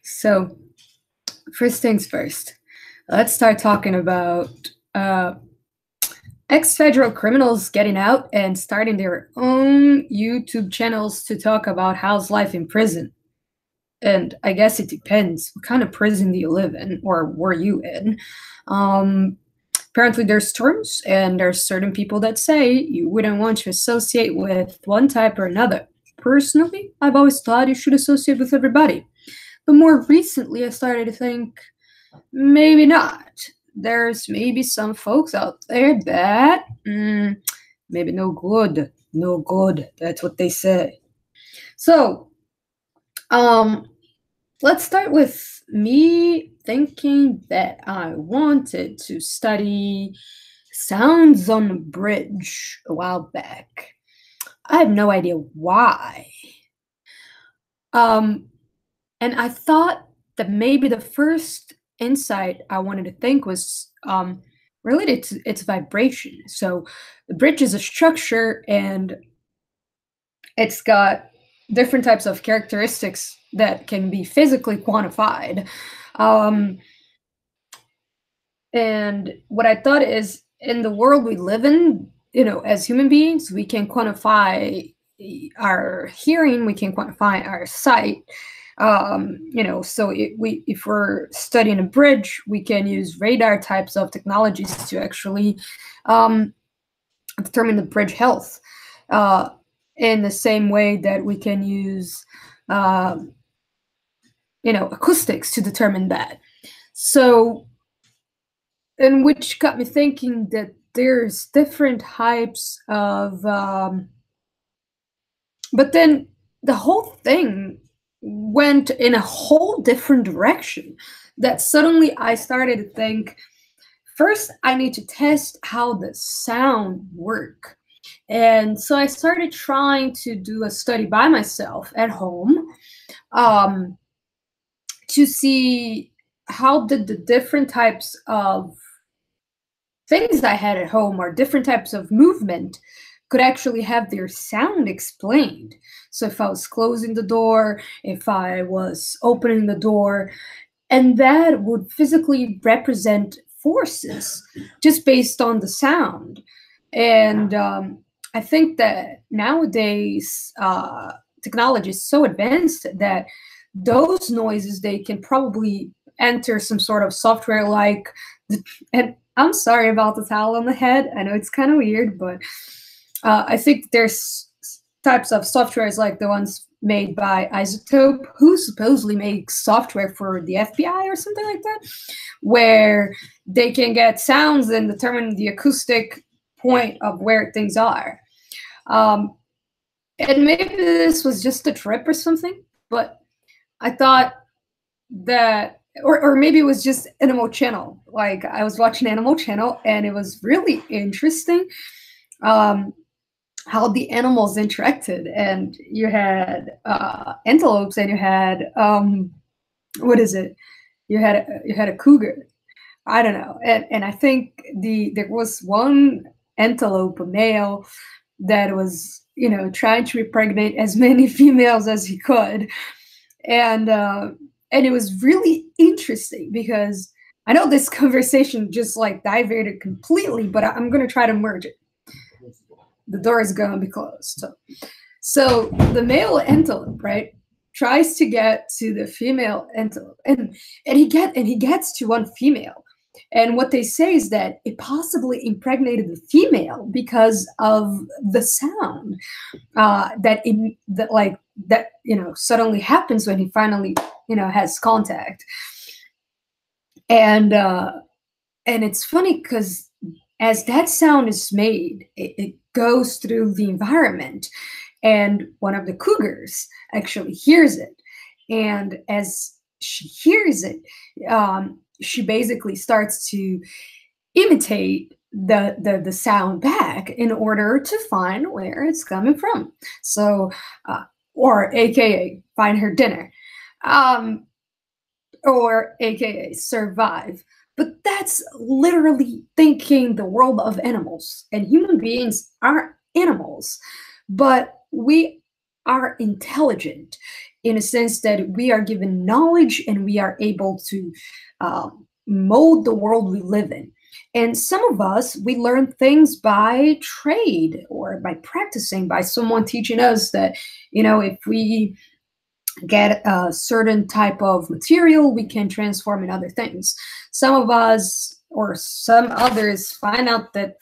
So, first things first, let's start talking about uh, ex-federal criminals getting out and starting their own YouTube channels to talk about how's life in prison. And I guess it depends. What kind of prison do you live in, or were you in? Um, Apparently, there's terms, and there's certain people that say you wouldn't want to associate with one type or another. Personally, I've always thought you should associate with everybody. But more recently, I started to think maybe not. There's maybe some folks out there that maybe no good, no good. That's what they say. So, um, let's start with me thinking that I wanted to study sounds on a bridge a while back. I have no idea why. Um, and I thought that maybe the first insight I wanted to think was related to its vibration. So the bridge is a structure and it's got different types of characteristics that can be physically quantified. Um, and what I thought is in the world we live in, as human beings, we can quantify our hearing, we can quantify our sight. So if we're studying a bridge, we can use radar types of technologies to actually determine the bridge health. In the same way that we can use, acoustics to determine that. So, and which got me thinking that there's different types of, but then the whole thing went in a whole different direction. That suddenly I started to think, first I need to test how the sound work. And so I started trying to do a study by myself at home, um, to see how did the different types of things I had at home or different types of movement could actually have their sound explained. So if I was closing the door, if I was opening the door, and that would physically represent forces just based on the sound. And I think that nowadays technology is so advanced that those noises, they can probably enter some sort of software like, and I'm sorry about the towel on the head, I know it's kind of weird, but I think there's types of softwares like the ones made by Isotope, who supposedly makes software for the FBI or something like that, where they can get sounds and determine the acoustic point of where things are. And maybe this was just a trip or something, but I thought that, or maybe it was just Animal Channel. Like I was watching Animal Channel and it was really interesting. How the animals interacted, and you had antelopes, and you had what is it? You had a cougar. I don't know, and I think there was one antelope, a male, that was trying to impregnate as many females as he could, and it was really interesting because I know this conversation just like diverted completely, but I'm gonna try to merge it. The door is going to be closed. So the male antelope, right, tries to get to the female antelope, and he gets to one female. And what they say is that it possibly impregnated the female because of the sound that suddenly happens when he finally has contact. And it's funny because as that sound is made, it goes through the environment, and one of the cougars actually hears it. And as she hears it, she basically starts to imitate the sound back in order to find where it's coming from. So, or AKA find her dinner, or AKA survive. But that's literally thinking the world of animals, and human beings are animals, but we are intelligent in a sense that we are given knowledge and we are able to mold the world we live in. And some of us, we learn things by trade or by practicing, by someone teaching us that, if we get a certain type of material, we can transform in other things. Some of us or some others find out that,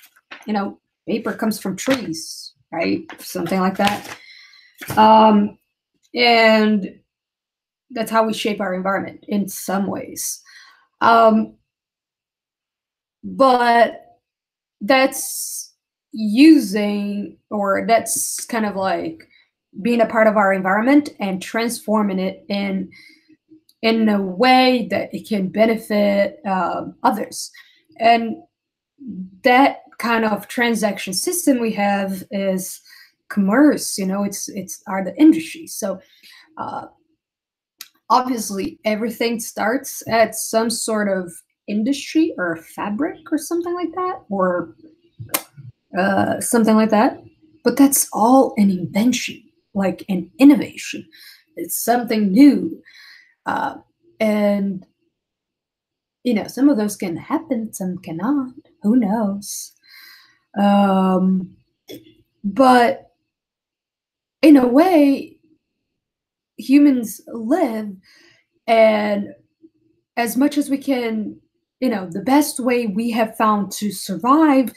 paper comes from trees, right? Something like that. And that's how we shape our environment in some ways. But that's that's kind of like being a part of our environment and transforming it in a way that it can benefit others. And that kind of transaction system we have is commerce. It's the industry. So obviously everything starts at some sort of industry or fabric or something like that, or something like that. But that's all an invention, like an innovation. It's something new. And some of those can happen, some cannot. Who knows? But in a way, humans live, and as much as we can, the best way we have found to survive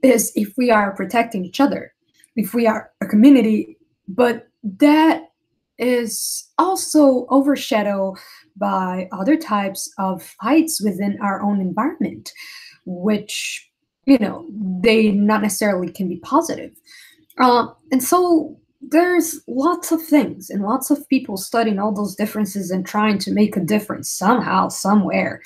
is if we are protecting each other, if we are a community. But that is also overshadowed by other types of fights within our own environment, which, they not necessarily can be positive. And so there's lots of things and lots of people studying all those differences and trying to make a difference somehow, somewhere.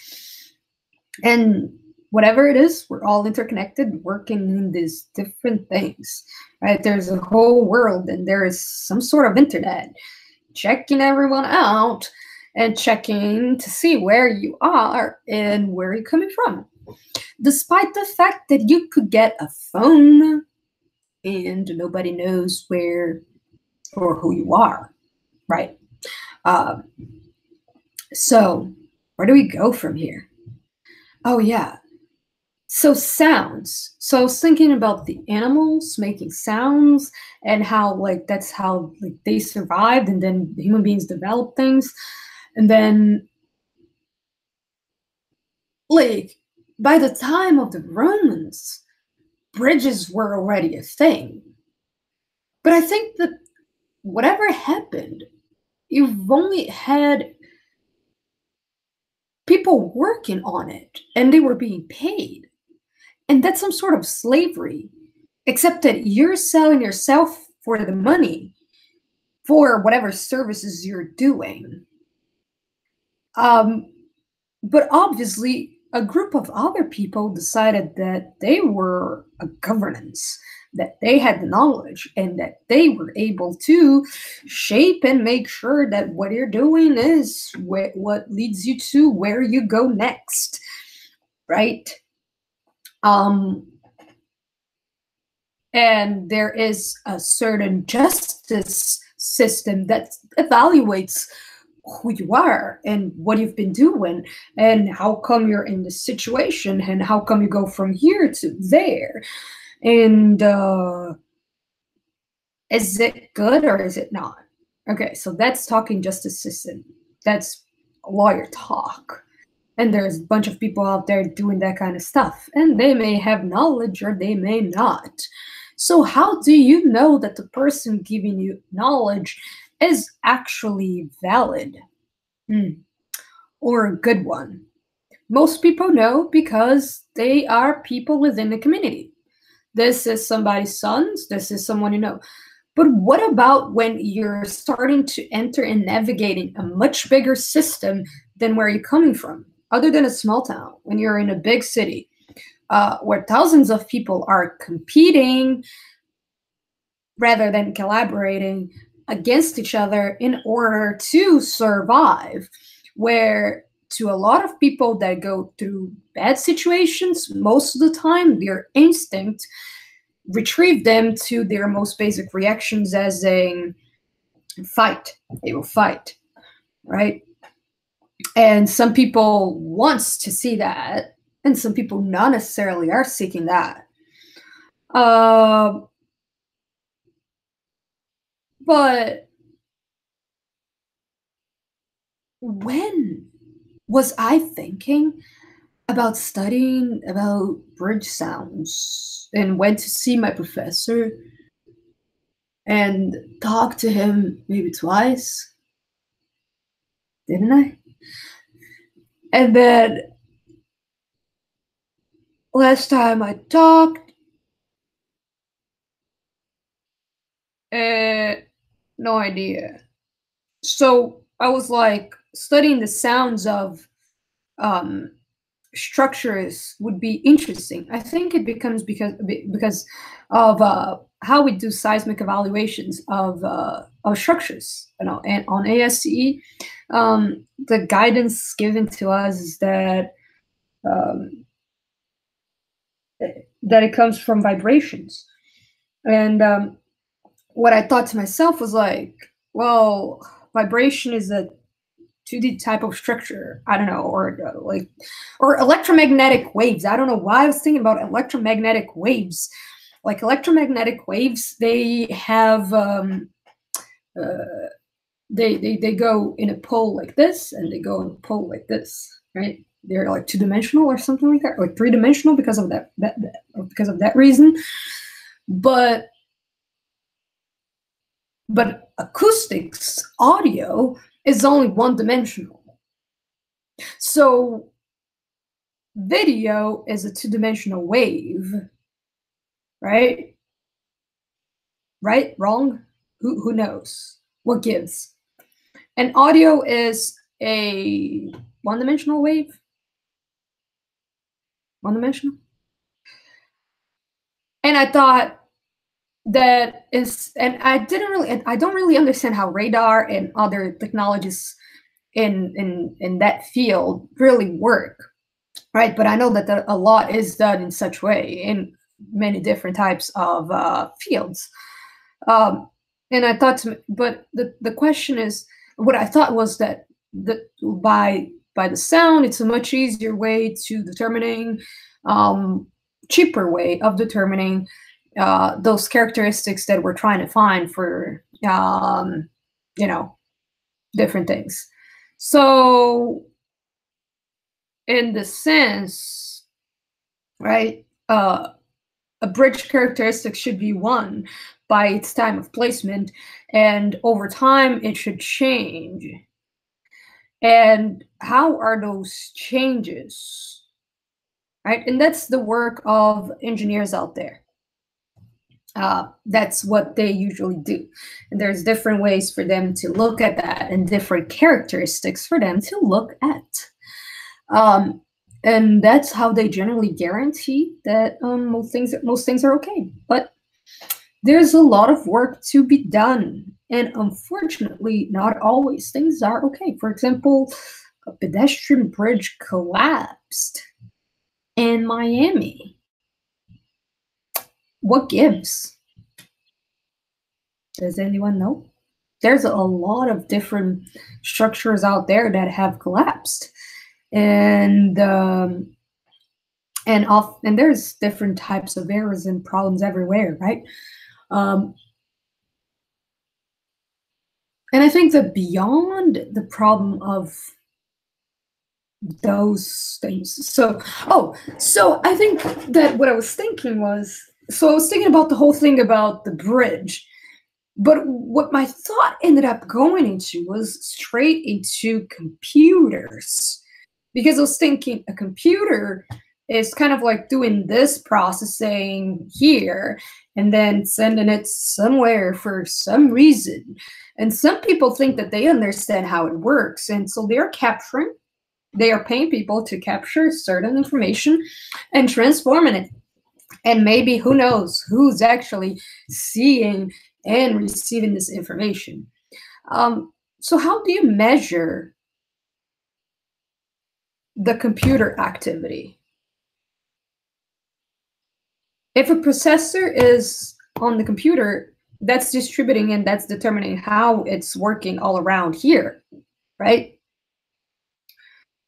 And whatever it is, we're all interconnected, working in these different things, right? There's a whole world, and there is some sort of internet checking everyone out and checking to see where you are and where you're coming from. Despite the fact that you could get a phone and nobody knows where or who you are, right? So where do we go from here? Oh, yeah. So sounds. So I was thinking about the animals making sounds and how that's how they survived, and then human beings developed things. And then by the time of the Romans, bridges were already a thing. But I think that whatever happened, you've only had people working on it and they were being paid. And that's some sort of slavery, except that you're selling yourself for the money for whatever services you're doing. But obviously, a group of other people decided that they were a governance, that they had the knowledge, and that they were able to shape and make sure that what you're doing is what leads you to where you go next, right? And there is a certain justice system that evaluates who you are and what you've been doing and how come you're in this situation and how come you go from here to there. And is it good or is it not? Okay, so that's talking justice system. That's lawyer talk. And there's a bunch of people out there doing that kind of stuff. And they may have knowledge or they may not. So how do you know that the person giving you knowledge is actually valid? Or a good one? Most people know because they are people within the community. This is somebody's sons. This is someone you know. But what about when you're starting to enter and navigating a much bigger system than where you're coming from? Other than a small town, when you're in a big city, where thousands of people are competing rather than collaborating against each other in order to survive, where to a lot of people that go through bad situations, most of the time, their instinct retrieve them to their most basic reactions as saying, fight. They will fight, right? And some people wants to see that, and some people not necessarily are seeking that. But when was I thinking about studying about bridge sounds and went to see my professor and talked to him maybe twice, didn't I? And then last time I talked, no idea. So I was like studying the sounds of um, structures would be interesting. I think it becomes because of how we do seismic evaluations of structures. You know, and on ASCE, the guidance given to us is that that it comes from vibrations. And what I thought to myself was like, well, vibration is a 2D type of structure. I don't know, or electromagnetic waves. I don't know why I was thinking about electromagnetic waves. Like electromagnetic waves, they have they go in a pole like this, and they go in a pole like this, right? They're like 2-dimensional or something like that, or 3-dimensional because of because of that reason. But acoustics, audio is only 1-dimensional. So video is a 2-dimensional wave, right? Right? Wrong? Who knows? What gives? And audio is a 1-dimensional wave? 1-dimensional? And I thought that is, and I don't really understand how radar and other technologies in that field really work, right? But I know that a lot is done in such way in many different types of fields. And I thought, but the question is, what I thought was that by the sound, it's a much easier way to determining, cheaper way of determining those characteristics that we're trying to find for, you know, different things. So, in the sense, right, a bridge characteristic should be one by its time of placement, and over time it should change. And how are those changes, right? And that's the work of engineers out there. That's what they usually do. And there's different ways for them to look at that, and different characteristics for them to look at. And that's how they generally guarantee that most things are okay. But there's a lot of work to be done, and unfortunately, not always things are okay. For example, a pedestrian bridge collapsed in Miami. What gives? Does anyone know? There's a lot of different structures out there that have collapsed, and there's different types of errors and problems everywhere, right? And I think that beyond the problem of those things, so I think that what I was thinking was, so I was thinking about the whole thing about the bridge, but what my thought ended up going into was straight into computers, because I was thinking a computer is kind of like doing this processing here and then sending it somewhere for some reason. And some people think that they understand how it works. And so they are paying people to capture certain information and transforming it. And maybe, who knows, who's actually seeing and receiving this information. So how do you measure the computer activity? If a processor is on the computer, That's distributing and that's determining how it's working all around here, right?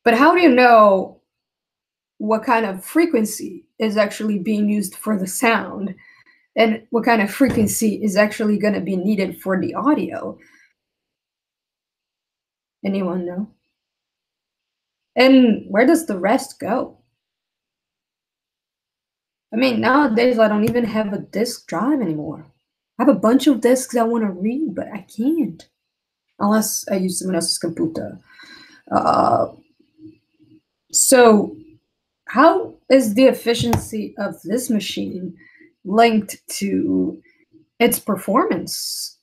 But how do you know what kind of frequency is actually being used for the sound and what kind of frequency is actually going to be needed for the audio? Anyone know? And where does the rest go? I mean, nowadays I don't even have a disk drive anymore. I have a bunch of disks I want to read, but I can't unless I use someone else's computer. Uh, so, how is the efficiency of this machine linked to its performance?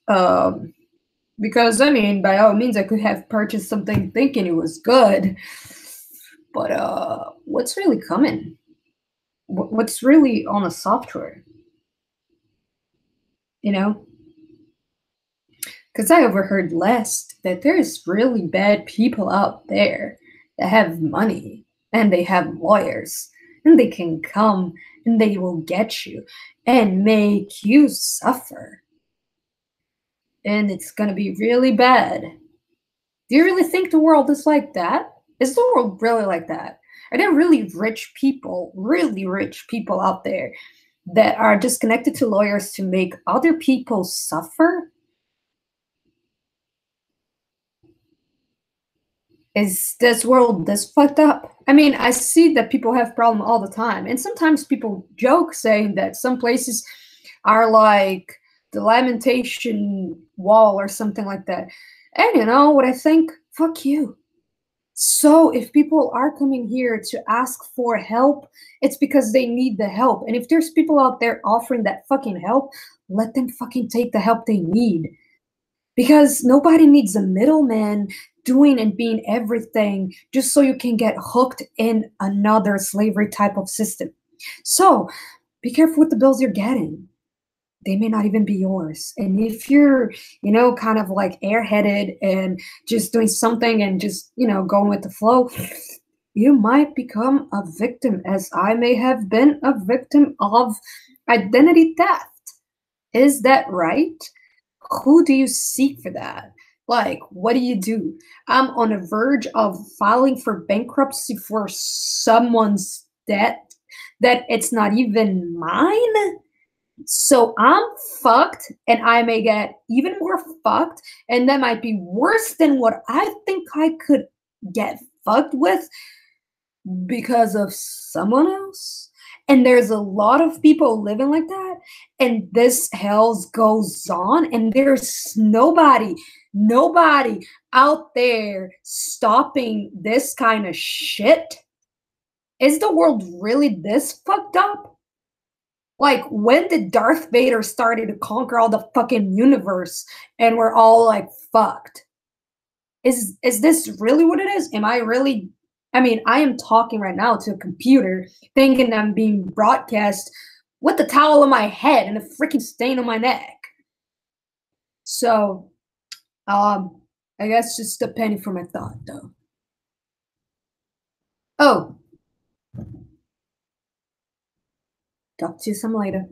Because I mean, by all means, I could have purchased something thinking it was good, but what's really coming? What's really on a software? You know, because I overheard last that there's really bad people out there that have money and they have lawyers and they can come and they will get you and make you suffer. And it's gonna be really bad. Do you really think the world is like that? Is the world really like that? Are there really rich people out there that are just connected to lawyers to make other people suffer? Is this world this fucked up? I mean, I see that people have problem all the time, and sometimes people joke saying that some places are like the lamentation wall or something like that. And you know what I think? Fuck you. So if people are coming here to ask for help, it's because they need the help. And if there's people out there offering that fucking help, let them fucking take the help they need. Because nobody needs a middleman doing and being everything just so you can get hooked in another slavery type of system. So be careful with the bills you're getting. They may not even be yours. And if you're, kind of like airheaded and just doing something and just, going with the flow, you might become a victim, as I may have been a victim of identity theft. Is that right? Who do you seek for that? Like, what do you do? I'm on the verge of filing for bankruptcy for someone's debt that it's not even mine. So I'm fucked, and I may get even more fucked, and that might be worse than what I think I could get fucked with because of someone else. And there's a lot of people living like that, and this hell goes on, and there's nobody out there stopping this kind of shit. Is the world really this fucked up? Like, when did Darth Vader started to conquer all the fucking universe and we're all like fucked? Is this really what it is? Am I really, I mean, I am talking right now to a computer thinking I'm being broadcast with the towel on my head and a freaking stain on my neck. So, I guess just a penny for my thought though. Oh, talk to you some later.